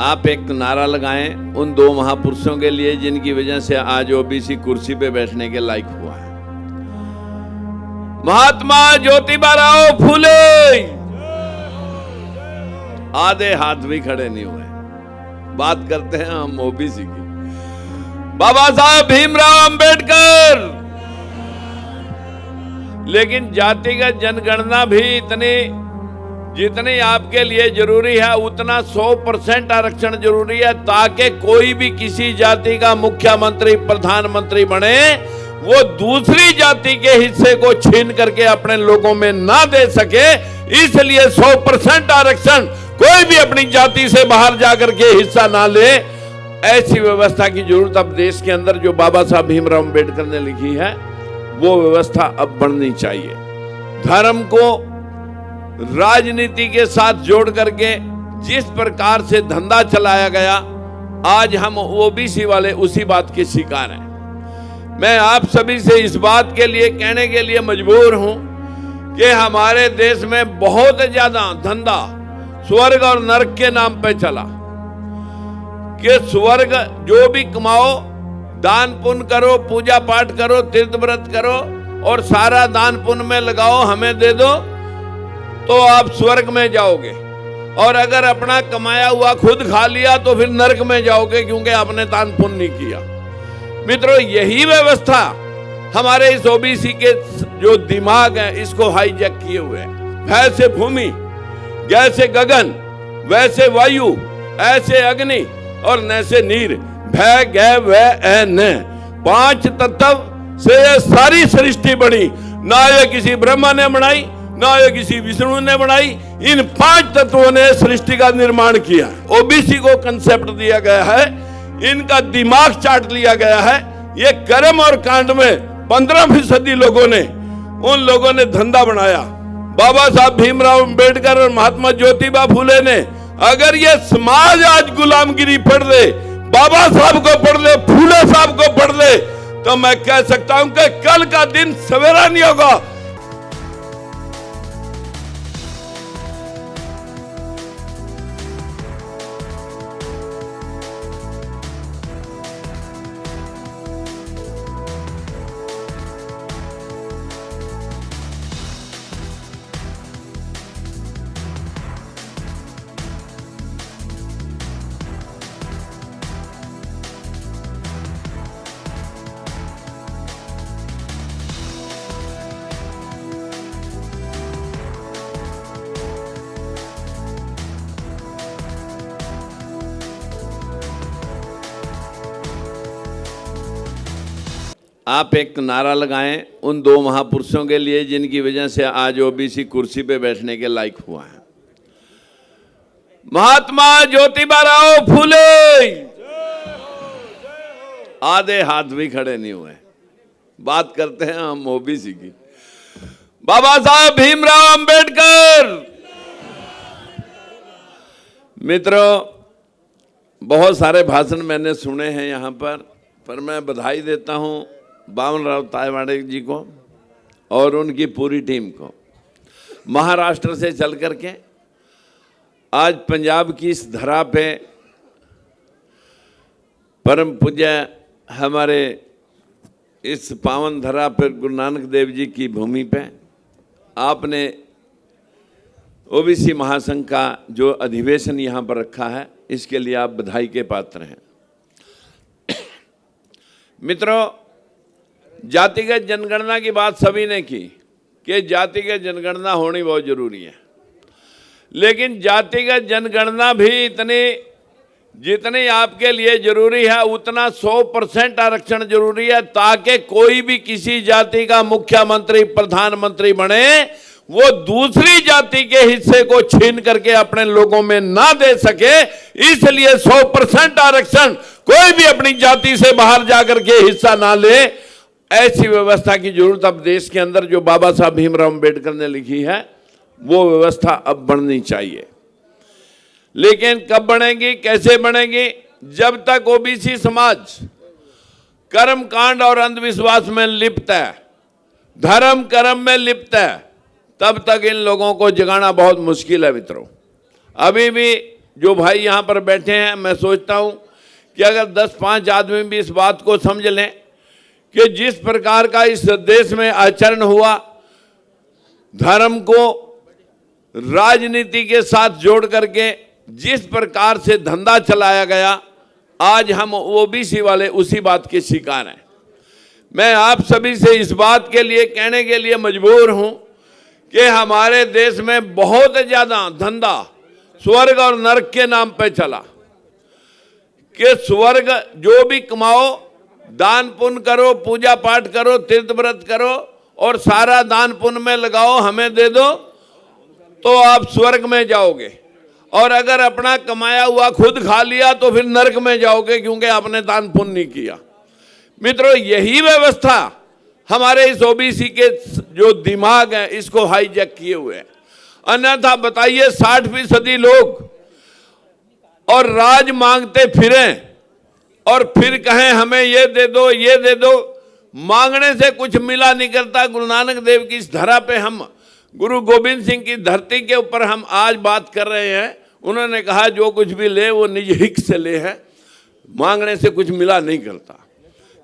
आप एक नारा लगाएं उन दो महापुरुषों के लिए जिनकी वजह से आज ओबीसी कुर्सी पे बैठने के लायक हुआ है। महात्मा ज्योतिबा राव फूले आधे हाथ भी खड़े नहीं हुए। बात करते हैं हम ओबीसी की। बाबा साहब भीमराव अंबेडकर। लेकिन जातिगत जनगणना भी जितनी आपके लिए जरूरी है उतना 100% आरक्षण जरूरी है, ताकि कोई भी किसी जाति का मुख्यमंत्री प्रधानमंत्री बने वो दूसरी जाति के हिस्से को छीन करके अपने लोगों में ना दे सके। इसलिए 100% आरक्षण, कोई भी अपनी जाति से बाहर जाकर के हिस्सा ना ले, ऐसी व्यवस्था की जरूरत अब देश के अंदर जो बाबा साहब भीमराव अंबेडकर ने लिखी है वो व्यवस्था अब बननी चाहिए। धर्म को राजनीति के साथ जोड़ करके जिस प्रकार से धंधा चलाया गया, आज हम ओबीसी वाले उसी बात के शिकार हैं। मैं आप सभी से इस बात के लिए कहने के लिए मजबूर हूं कि हमारे देश में बहुत ज्यादा धंधा स्वर्ग और नरक के नाम पे चला कि स्वर्ग जो भी कमाओ, दान पुण्य करो, पूजा पाठ करो, तीर्थ व्रत करो और सारा दान पुण्य में लगाओ, हमें दे दो तो आप स्वर्ग में जाओगे, और अगर अपना कमाया हुआ खुद खा लिया तो फिर नरक में जाओगे क्योंकि आपने दान पुण्य नहीं किया। मित्रों, यही व्यवस्था हमारे इस ओबीसी के जो दिमाग है इसको हाईजैक किए हुए हैं। वैसे भूमि, जैसे गगन, वैसे वायु, ऐसे अग्नि और नैसे नीर, भय गय वै न, 5 तत्व से सारी सृष्टि बनी। ना ये किसी ब्रह्मा ने बनाई, ना ये किसी विष्णु ने बनाई, इन 5 तत्वों ने सृष्टि का निर्माण किया। ओबीसी को कंसेप्ट दिया गया है, इनका दिमाग चाट लिया गया है। ये कर्म और कांड में 15% उन लोगों ने धंधा बनाया। बाबा साहब भीमराव अंबेडकर और महात्मा ज्योतिबा फूले ने, अगर ये समाज आज गुलामगिरी पढ़ ले, बाबा साहब को पढ़ ले, फूले साहब को पढ़ ले, तो मैं कह सकता हूं कि कल का दिन सवेरा नहीं होगा। आप एक नारा लगाएं उन दो महापुरुषों के लिए जिनकी वजह से आज ओबीसी कुर्सी पे बैठने के लायक हुआ है। महात्मा ज्योतिबा राव फूले आधे हाथ भी खड़े नहीं हुए। बात करते हैं हम ओबीसी की। बाबा साहब भीमराव अंबेडकर। मित्रों, बहुत सारे भाषण मैंने सुने हैं यहाँ पर मैं बधाई देता हूँ बावन राव तायवाड़े जी को और उनकी पूरी टीम को। महाराष्ट्र से चल करके आज पंजाब की इस धरा पे परम पूज्य हमारे इस पावन धरा पर गुरु नानक देव जी की भूमि पे आपने ओबीसी महासंघ का जो अधिवेशन यहाँ पर रखा है, इसके लिए आप बधाई के पात्र हैं। मित्रों, जातिगत जनगणना की बात सभी ने की कि जातिगत जनगणना होनी बहुत जरूरी है, लेकिन जातिगत जनगणना भी जितनी आपके लिए जरूरी है उतना 100% आरक्षण जरूरी है, ताकि कोई भी किसी जाति का मुख्यमंत्री प्रधानमंत्री बने वो दूसरी जाति के हिस्से को छीन करके अपने लोगों में ना दे सके। इसलिए 100% आरक्षण, कोई भी अपनी जाति से बाहर जाकर के हिस्सा ना ले, ऐसी व्यवस्था की जरूरत अब देश के अंदर जो बाबा साहब भीमराव अंबेडकर ने लिखी है वो व्यवस्था अब बननी चाहिए। लेकिन कब बनेगी, कैसे बनेगी? जब तक ओबीसी समाज कर्म कांड और अंधविश्वास में लिप्त है, धर्म कर्म में लिप्त है, तब तक इन लोगों को जगाना बहुत मुश्किल है। मित्रों, अभी भी जो भाई यहाँ पर बैठे हैं, मैं सोचता हूँ कि अगर 10-5 आदमी भी इस बात को समझ लें कि जिस प्रकार का इस देश में आचरण हुआ, धर्म को राजनीति के साथ जोड़ करके जिस प्रकार से धंधा चलाया गया, आज हम ओबीसी वाले उसी बात के शिकार हैं। मैं आप सभी से इस बात के लिए कहने के लिए मजबूर हूं कि हमारे देश में बहुत ज्यादा धंधा स्वर्ग और नरक के नाम पे चला कि स्वर्ग जो भी कमाओ, दान पुण्य करो, पूजा पाठ करो, तीर्थ व्रत करो और सारा दान पुण्य में लगाओ, हमें दे दो तो आप स्वर्ग में जाओगे, और अगर अपना कमाया हुआ खुद खा लिया तो फिर नरक में जाओगे क्योंकि आपने दान पुण्य नहीं किया। मित्रों, यही व्यवस्था हमारे इस ओबीसी के जो दिमाग है इसको हाईजैक किए हुए हैं। अन्यथा बताइए 60% लोग और राज मांगते फिरें और फिर कहें हमें ये दे दो, ये दे दो, मांगने से कुछ मिला नहीं करता। गुरु नानक देव की इस धरा पे हम, गुरु गोविंद सिंह की धरती के ऊपर हम आज बात कर रहे हैं। उन्होंने कहा जो कुछ भी ले वो निज हिक से ले है, मांगने से कुछ मिला नहीं करता।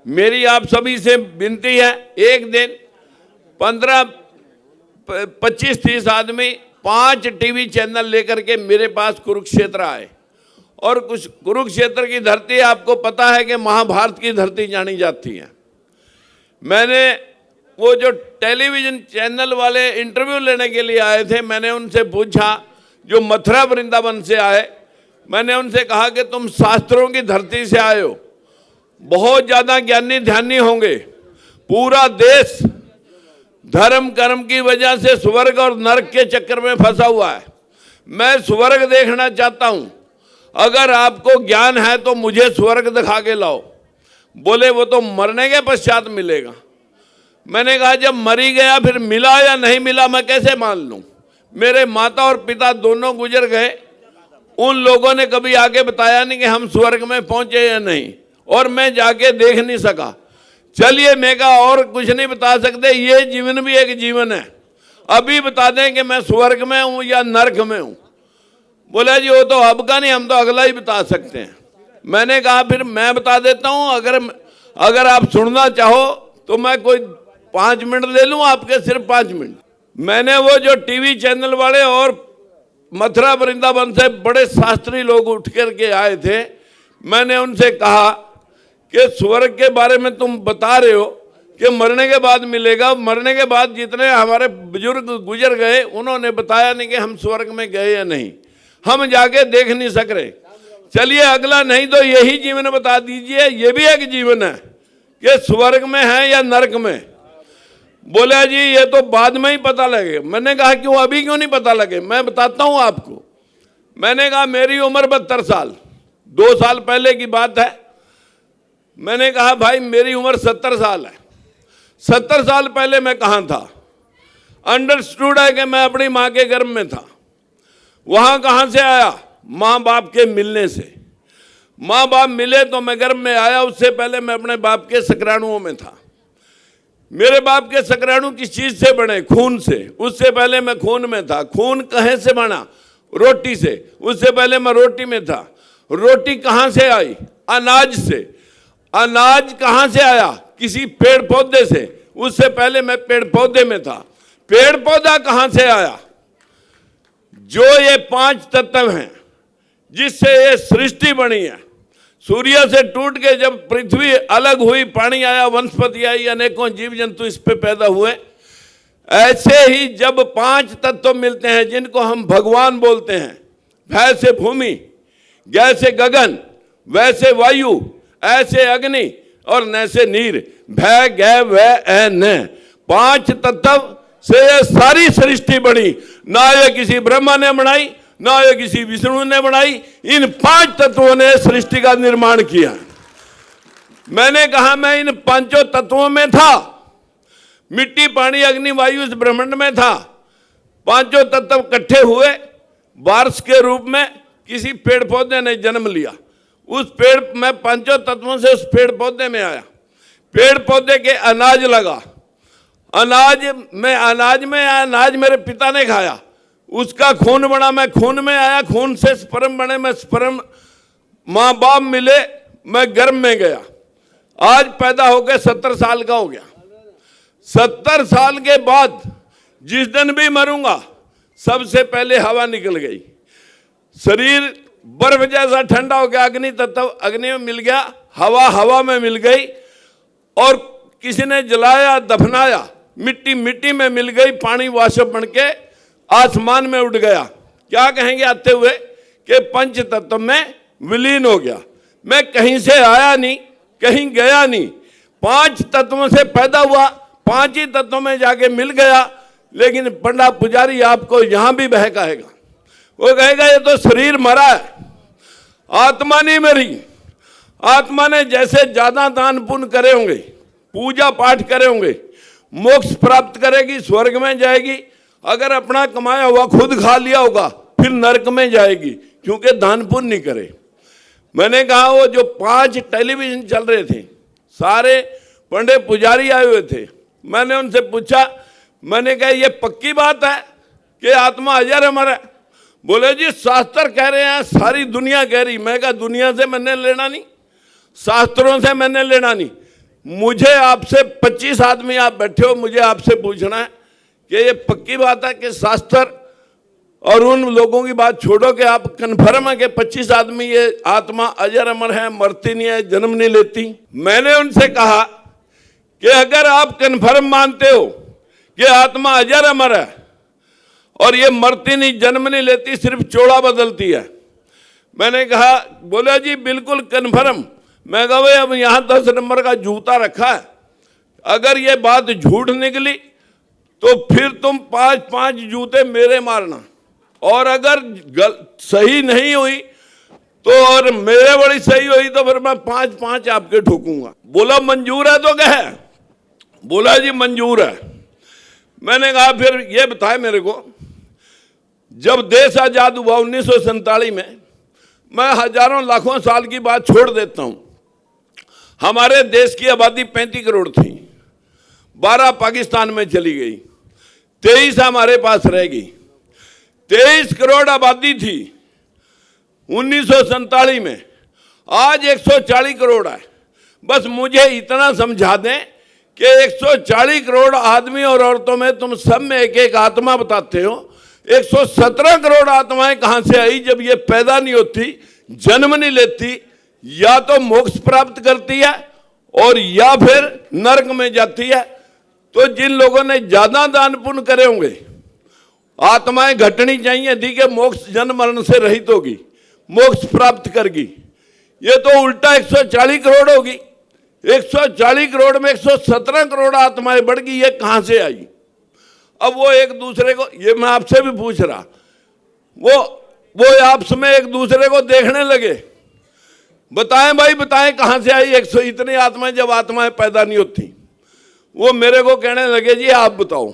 मेरी आप सभी से विनती है, एक दिन 15-25-30 आदमी 5 टीवी चैनल लेकर के मेरे पास कुरुक्षेत्र आए, और कुछ कुरुक्षेत्र की धरती आपको पता है कि महाभारत की धरती जानी जाती है। मैंने वो जो टेलीविजन चैनल वाले इंटरव्यू लेने के लिए आए थे, मैंने उनसे पूछा, जो मथुरा वृंदावन से आए, मैंने उनसे कहा कि तुम शास्त्रों की धरती से आए हो, बहुत ज्यादा ज्ञानी ध्यानी होंगे, पूरा देश धर्म कर्म की वजह से स्वर्ग और नरक के चक्कर में फंसा हुआ है। मैं स्वर्ग देखना चाहता हूं, अगर आपको ज्ञान है तो मुझे स्वर्ग दिखा के लाओ। बोले वो तो मरने के पश्चात मिलेगा। मैंने कहा जब मरी गया फिर मिला या नहीं मिला मैं कैसे मान लूं? मेरे माता और पिता दोनों गुजर गए, उन लोगों ने कभी आगे बताया नहीं कि हम स्वर्ग में पहुंचे या नहीं, और मैं जाके देख नहीं सका। चलिए मैं कहा और कुछ नहीं बता सकते, ये जीवन भी एक जीवन है, अभी बता दें कि मैं स्वर्ग में हूं या नरक में हूं। बोला जी वो तो अब का नहीं, हम तो अगला ही बता सकते हैं। मैंने कहा फिर मैं बता देता हूं, अगर आप सुनना चाहो तो मैं कोई 5 मिनट ले लूं आपके, सिर्फ 5 मिनट। मैंने वो जो टीवी चैनल वाले और मथुरा वृंदावन से बड़े शास्त्री लोग उठ करके आए थे, मैंने उनसे कहा कि स्वर्ग के बारे में तुम बता रहे हो कि मरने के बाद मिलेगा, मरने के बाद जितने हमारे बुजुर्ग गुजर गए उन्होंने बताया नहीं कि हम स्वर्ग में गए या नहीं, हम जाके देख नहीं सक रहे। चलिए अगला नहीं तो यही जीवन बता दीजिए, ये भी एक जीवन है कि स्वर्ग में है या नरक में। बोला जी ये तो बाद में ही पता लगे। मैंने कहा क्यों, अभी क्यों नहीं पता लगे? मैं बताता हूं आपको। मैंने कहा मेरी उम्र 72 साल, 2 साल पहले की बात है। मैंने कहा भाई मेरी उम्र 70 साल है, 70 साल पहले मैं कहाँ था? अंडरस्टूड है कि मैं अपनी माँ के गर्भ में था। वहाँ कहाँ से आया? माँ बाप के मिलने से। माँ बाप मिले तो मैं गर्भ में आया, उससे पहले मैं अपने बाप के शुक्राणुओं में था। मेरे बाप के शुक्राणु किस चीज से बने? खून से। उससे पहले मैं खून में था। खून कहाँ से बना? रोटी से। उससे पहले मैं रोटी में था। रोटी कहाँ से आई? अनाज से। अनाज कहाँ से आया? किसी पेड़ पौधे से। उससे पहले मैं पेड़ पौधे में था। पेड़ पौधा कहाँ से आया? जो ये 5 तत्व हैं जिससे ये सृष्टि बनी है, सूर्य से टूट के जब पृथ्वी अलग हुई, पानी आया, वनस्पति आई, अनेकों जीव जंतु इस पे पैदा हुए, ऐसे ही जब 5 तत्व मिलते हैं जिनको हम भगवान बोलते हैं, वैसे भूमि, जैसे गगन, वैसे वायु, ऐसे अग्नि और नैसे नीर, भय गै वै न, 5 तत्व से ये सारी सृष्टि बनी। ना ये किसी ब्रह्मा ने बनाई, ना ये किसी विष्णु ने बनाई, इन 5 तत्वों ने सृष्टि का निर्माण किया। मैंने कहा मैं इन 5 तत्वों में था। मिट्टी, पानी, अग्नि, वायु इस ब्रह्मांड में था। 5 तत्व इकट्ठे हुए, बारिश के रूप में किसी पेड़ पौधे ने जन्म लिया। उस पेड़ में 5 तत्वों से उस पेड़ पौधे में आया। पेड़ पौधे के अनाज लगा। अनाज में अनाज मेरे पिता ने खाया। उसका खून बना, मैं खून में आया, खून से स्पर्म बने, मैं स्पर्म, माँ बाप मिले, मैं गर्भ में गया। आज पैदा होकर 70 साल का हो गया। 70 साल के बाद जिस दिन भी मरूंगा, सबसे पहले हवा निकल गई, शरीर बर्फ जैसा ठंडा हो गया, अग्नि तत्व अग्नि में मिल गया, हवा हवा में मिल गई, और किसी ने जलाया दफनाया, मिट्टी मिट्टी में मिल गई, पानी वाष्प बन के आसमान में उड़ गया। क्या कहेंगे आते हुए कि पंच तत्व में विलीन हो गया। मैं कहीं से आया नहीं, कहीं गया नहीं, 5 तत्वों से पैदा हुआ, 5 ही तत्वों में जाके मिल गया। लेकिन पंडा पुजारी आपको यहां भी बहकाएगा, वो कहेगा ये तो शरीर मरा है, आत्मा नहीं मरी। आत्मा ने जैसे ज्यादा दान पुण्य करे होंगे, पूजा पाठ करे होंगे, मोक्ष प्राप्त करेगी, स्वर्ग में जाएगी। अगर अपना कमाया हुआ खुद खा लिया होगा, फिर नरक में जाएगी, क्योंकि दान पुण्य नहीं करे। मैंने कहा वो जो 5 टेलीविजन चल रहे थे, सारे पंडे पुजारी आए हुए थे। मैंने उनसे पूछा, मैंने कहा ये पक्की बात है कि आत्मा अजर अमर है? बोले जी शास्त्र कह रहे हैं, सारी दुनिया कह रही। मैं कहा दुनिया से मैंने लेना नहीं, शास्त्रों से मैंने लेना नहीं। मुझे आपसे 25 आदमी आप बैठे हो, मुझे आपसे पूछना है कि ये पक्की बात है कि शास्त्र और उन लोगों की बात छोड़ो कि आप कन्फर्म है कि 25 आदमी ये आत्मा अजर अमर है, मरती नहीं है, जन्म नहीं लेती? मैंने उनसे कहा कि अगर आप कन्फर्म मानते हो कि आत्मा अजर अमर है और ये मरती नहीं, जन्म नहीं लेती, सिर्फ चोड़ा बदलती है, मैंने कहा, बोला जी बिल्कुल कन्फर्म। मैं कहा भाई अब यहाँ 10 नंबर का जूता रखा है, अगर ये बात झूठ निकली तो फिर तुम 5-5 जूते मेरे मारना, और अगर सही नहीं हुई तो, और मेरे बड़ी सही हुई तो फिर मैं 5-5 आपके ठोकूंगा। बोला मंजूर है तो कहे? बोला जी मंजूर है। मैंने कहा फिर ये बताए मेरे को, जब देश आजाद हुआ 1947 में, मैं हजारों लाखों साल की बात छोड़ देता हूं, हमारे देश की आबादी 35 करोड़ थी, 12 पाकिस्तान में चली गई, 23 हमारे पास रह गई। 23 करोड़ आबादी थी 1947 में, आज 140 करोड़ है। बस मुझे इतना समझा दें कि 140 करोड़ आदमी और औरतों में तुम सब में एक एक आत्मा बताते हो, 117 करोड़ आत्माएं कहां से आई जब ये पैदा नहीं होती, जन्म नहीं लेती, या तो मोक्ष प्राप्त करती है और या फिर नरक में जाती है। तो जिन लोगों ने ज्यादा दान पुण्य करे होंगे, आत्माएं घटनी चाहिए थी कि मोक्ष जन्म मरण से रहित होगी, मोक्ष प्राप्त करगी। ये तो उल्टा 140 करोड़ होगी, 140 करोड़ में 117 करोड़ आत्माएं बढ़ गई, ये कहां से आई? अब वो एक दूसरे को, ये मैं आपसे भी पूछ रहा, वो आपस में एक दूसरे को देखने लगे, बताएं भाई बताएं कहां से आई 100 इतनी आत्माएं, जब आत्माएं पैदा नहीं होती। वो मेरे को कहने लगे जी आप बताओ।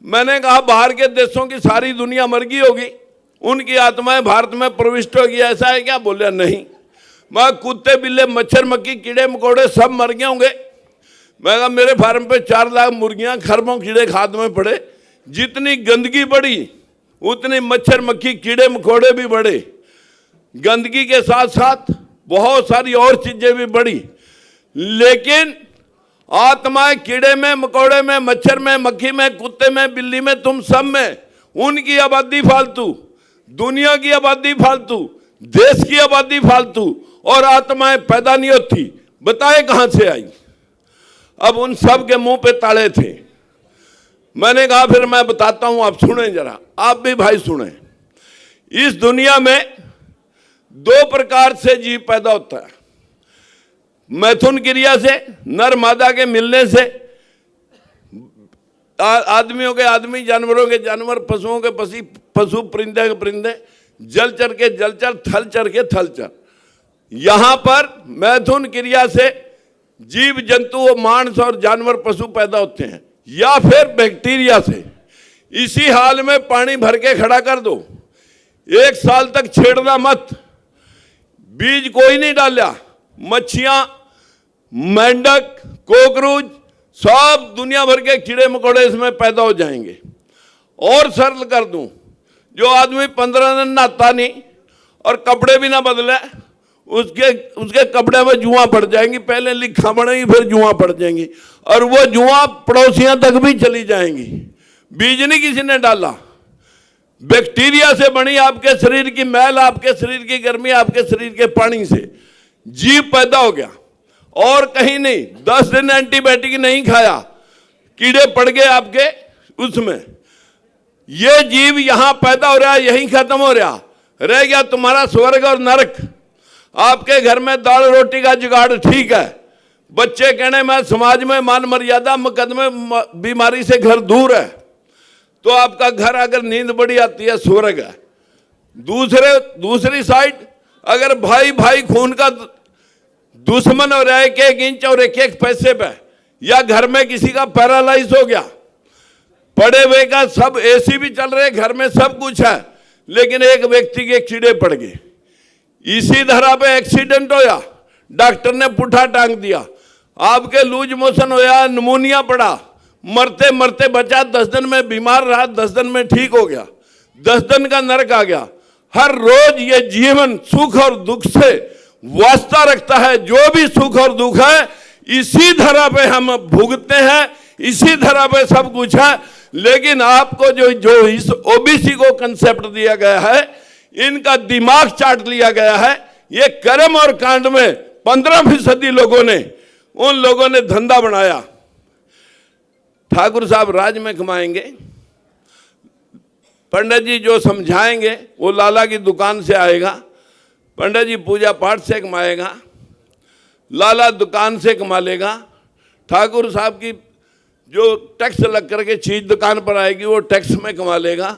मैंने कहा बाहर के देशों की सारी दुनिया मर गई होगी, उनकी आत्माएं भारत में प्रविष्ट होगी, ऐसा है क्या? बोले नहीं। मैं कुत्ते बिल्ले मच्छर मक्खी कीड़े मकोड़े सब मर गए होंगे। मैं कहा मेरे फार्म पे 4 लाख मुर्गियां खरबों कीड़े खाद में पड़े, जितनी गंदगी बढ़ी उतनी मच्छर मक्खी कीड़े मकोड़े भी बढ़े, गंदगी के साथ साथ बहुत सारी और चीजें भी बढ़ी। लेकिन आत्माएं कीड़े में मकोड़े में मच्छर में मक्खी में कुत्ते में बिल्ली में तुम सब में, उनकी आबादी फालतू, दुनिया की आबादी फालतू, देश की आबादी फालतू, और आत्माएं पैदा नहीं होती। बताए कहां से आई? अब उन सब के मुंह पे ताले थे। मैंने कहा फिर मैं बताता हूं, आप सुने जरा, आप भी भाई सुने। इस दुनिया में 2 प्रकार से जीव पैदा होता है, मैथुन क्रिया से, नर मादा के मिलने से, आदमियों के आदमी, जानवरों के जानवर, पशुओं के पशु, परिंदे के परिंदे, जलचर के जलचर, थलचर के थलचर। यहां पर मैथुन क्रिया से जीव जंतु, मांस और जानवर पशु पैदा होते हैं, या फिर बैक्टीरिया से। इसी हाल में पानी भर के खड़ा कर दो, 1 साल तक छेड़ना मत, बीज कोई नहीं डाला, मच्छियां, मेंढक, कॉकरोच, सब दुनिया भर के कीड़े मकोड़े इसमें पैदा हो जाएंगे। और सरल कर दूं, जो आदमी 15 दिन नहाता नहीं और कपड़े भी ना बदले, उसके कपड़े में जुआ पड़ जाएंगी, पहले लिखा पड़ेगी फिर जुआ पड़ जाएंगी, और वो जुआ पड़ोसियों तक भी चली जाएंगी। बीज नहीं किसी ने डाला, बैक्टीरिया से बनी आपके शरीर की मैल, आपके शरीर की गर्मी, आपके शरीर के पानी से जीव पैदा हो गया, और कहीं नहीं। 10 दिन एंटीबायोटिक नहीं खाया, कीड़े पड़ गए आपके उसमें, ये जीव यहां पैदा हो रहा है, यहीं खत्म हो रहा, रह गया तुम्हारा स्वर्ग और नरक। आपके घर में दाल रोटी का जुगाड़ ठीक है, बच्चे कहने में समाज में मान मर्यादा मुकदमे बीमारी से घर दूर है, तो आपका घर अगर नींद बड़ी आती है स्वर्ग है। दूसरी साइड अगर भाई भाई खून का दुश्मन हो रहा है 1 इंच और 1 पैसे पे, या घर में किसी का पैरालाइज हो गया, पड़े हुए का सब एसी भी चल रहे, घर में सब कुछ है, लेकिन एक व्यक्ति के कीड़े पड़ गए, इसी तरह पे एक्सीडेंट होया, डॉक्टर ने पुट्ठा टांग दिया, आपके लूज मोशन होया, निमोनिया पड़ा, मरते मरते बचा, 10 दिन में बीमार रहा, 10 दिन में ठीक हो गया, 10 दिन का नरक आ गया। हर रोज ये जीवन सुख और दुख से वास्ता रखता है, जो भी सुख और दुख है इसी धरा पे हम भुगतते हैं, इसी धरा पे सब कुछ है। लेकिन आपको जो इस ओबीसी को कंसेप्ट दिया गया है, इनका दिमाग चाट लिया गया है। ये कर्म और कांड में 15% लोगों ने, उन लोगों ने धंधा बनाया। ठाकुर साहब राज में कमाएंगे, पंडित जी जो समझाएंगे वो लाला की दुकान से आएगा, पंडित जी पूजा पाठ से कमाएगा, लाला दुकान से कमा लेगा, ठाकुर साहब की जो टैक्स लग करके चीज दुकान पर आएगी वो टैक्स में कमा लेगा,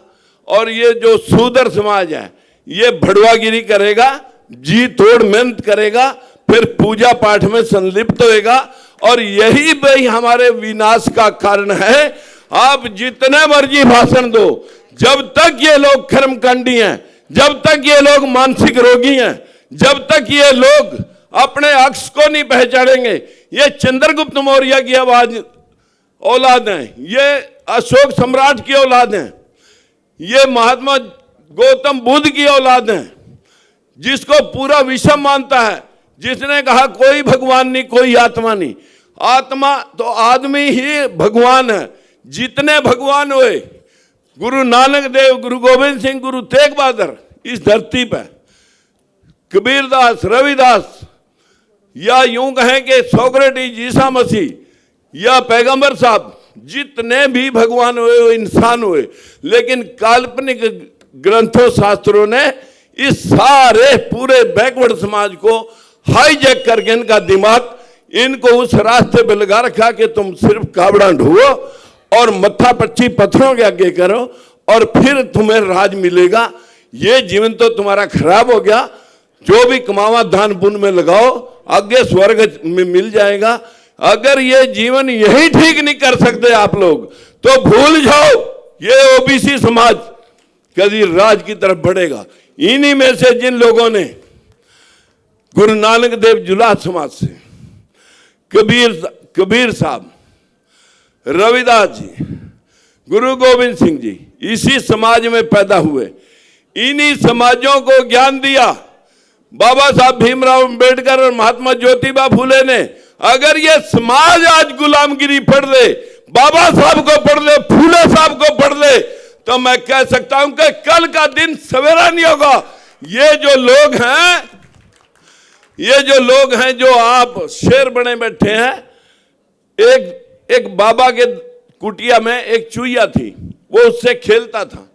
और ये जो शूद्र समाज है ये भड़वागिरी करेगा, जी तोड़ मेहनत करेगा, फिर पूजा पाठ में संलिप्त होएगा, और यही भाई हमारे विनाश का कारण है। आप जितने मर्जी भाषण दो, जब तक ये लोग कर्मकांडी हैं, जब तक ये लोग मानसिक रोगी हैं, जब तक ये लोग अपने अक्स को नहीं पहचानेंगे, ये चंद्रगुप्त मौर्य की आवाज औलाद हैं, ये अशोक सम्राट की औलाद हैं, ये महात्मा गौतम बुद्ध की औलाद हैं, जिसको पूरा विश्व मानता है, जिसने कहा कोई भगवान नहीं, कोई आत्मा नहीं, आत्मा तो आदमी ही भगवान है। जितने भगवान हुए, गुरु नानक देव, गुरु गोविंद सिंह, गुरु तेग बहादुर इस धरती पर, कबीरदास, रविदास, या यूं कहें कि सोक्रेटिस, ईसा मसीह, या पैगंबर साहब, जितने भी भगवान हुए वो इंसान हुए, लेकिन काल्पनिक ग्रंथों शास्त्रों ने इस सारे पूरे बैकवर्ड समाज को हाईजैक करके इनका दिमाग, इनको उस रास्ते पे लगा रखा कि तुम सिर्फ कावड़ा ढोओ और मत्था पच्ची पत्थरों के आगे करो और फिर तुम्हें राज मिलेगा। ये जीवन तो तुम्हारा खराब हो गया, जो भी कमावा दान पुण्य में लगाओ, आगे स्वर्ग में मिल जाएगा। अगर ये जीवन यही ठीक नहीं कर सकते आप लोग, तो भूल जाओ ये ओबीसी समाज कभी राज की तरफ बढ़ेगा। इन्हीं में से जिन लोगों ने गुरु नानक देव जुलाह समाज से, कबीर साहब, रविदास जी, गुरु गोविंद सिंह जी इसी समाज में पैदा हुए, इन्हीं समाजों को ज्ञान दिया बाबा साहब भीमराव अंबेडकर और महात्मा ज्योतिबा फूले ने। अगर ये समाज आज गुलामगिरी पढ़ ले, बाबा साहब को पढ़ ले, फूले साहब को पढ़ ले, तो मैं कह सकता हूं कि कल का दिन सवेरा नहीं होगा। ये जो लोग हैं जो आप शेर बने बैठे हैं, एक बाबा के कुटिया में एक चूहिया थी, वो उससे खेलता था,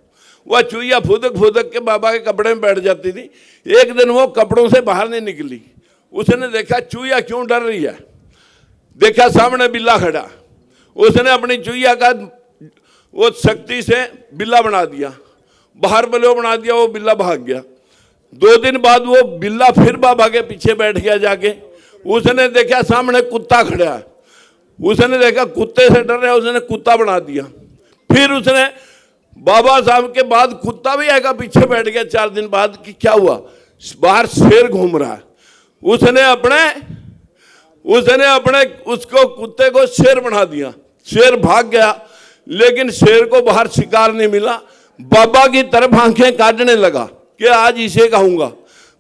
वह चूहिया फुदक फुदक के बाबा के कपड़े में बैठ जाती थी। एक दिन वो कपड़ों से बाहर नहीं निकली, उसने देखा चूहिया क्यों डर रही है, देखा सामने बिल्ला खड़ा, उसने अपनी चूहिया का वो शक्ति से बिल्ला बना दिया, बाहर बलो बना दिया, वो बिल्ला भाग गया। 2 दिन बाद वो बिल्ला फिर बाबा के पीछे बैठ गया जाके, उसने देखा सामने कुत्ता खड़ा है, उसने देखा कुत्ते से डर रहा है, उसने कुत्ता बना दिया। फिर उसने बाबा साहब के बाद कुत्ता भी आएगा पीछे बैठ गया। 4 दिन बाद कि क्या हुआ, बाहर शेर घूम रहा है, उसने अपने उसको कुत्ते को शेर बना दिया, शेर भाग गया। लेकिन शेर को बाहर शिकार नहीं मिला। बाबा की तरफ आंखें काटने लगा कि आज इसे कहूंगा।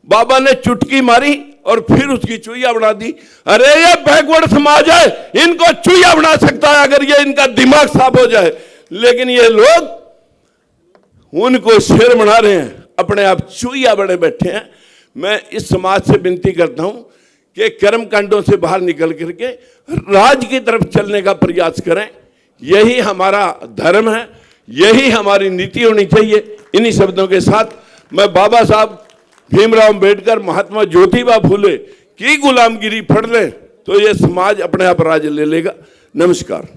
बाबा ने चुटकी मारी और फिर उसकी चुईया बना दी। अरे ये बैकवर्ड समाज है, इनको चुईया बना सकता है अगर ये इनका दिमाग साफ हो जाए, लेकिन ये लोग उनको शेर बना रहे हैं, अपने आप चुईया बने बैठे हैं। मैं इस समाज से विनती करता हूं कि कर्मकांडों से बाहर निकल करके राज की तरफ चलने का प्रयास करें। यही हमारा धर्म है, यही हमारी नीति होनी चाहिए। इन्हीं शब्दों के साथ मैं बाबा साहब भीमराव अंबेडकर, महात्मा ज्योतिबा फूले की गुलामगिरी फड़ ले तो ये समाज अपने आप राज ले लेगा। नमस्कार।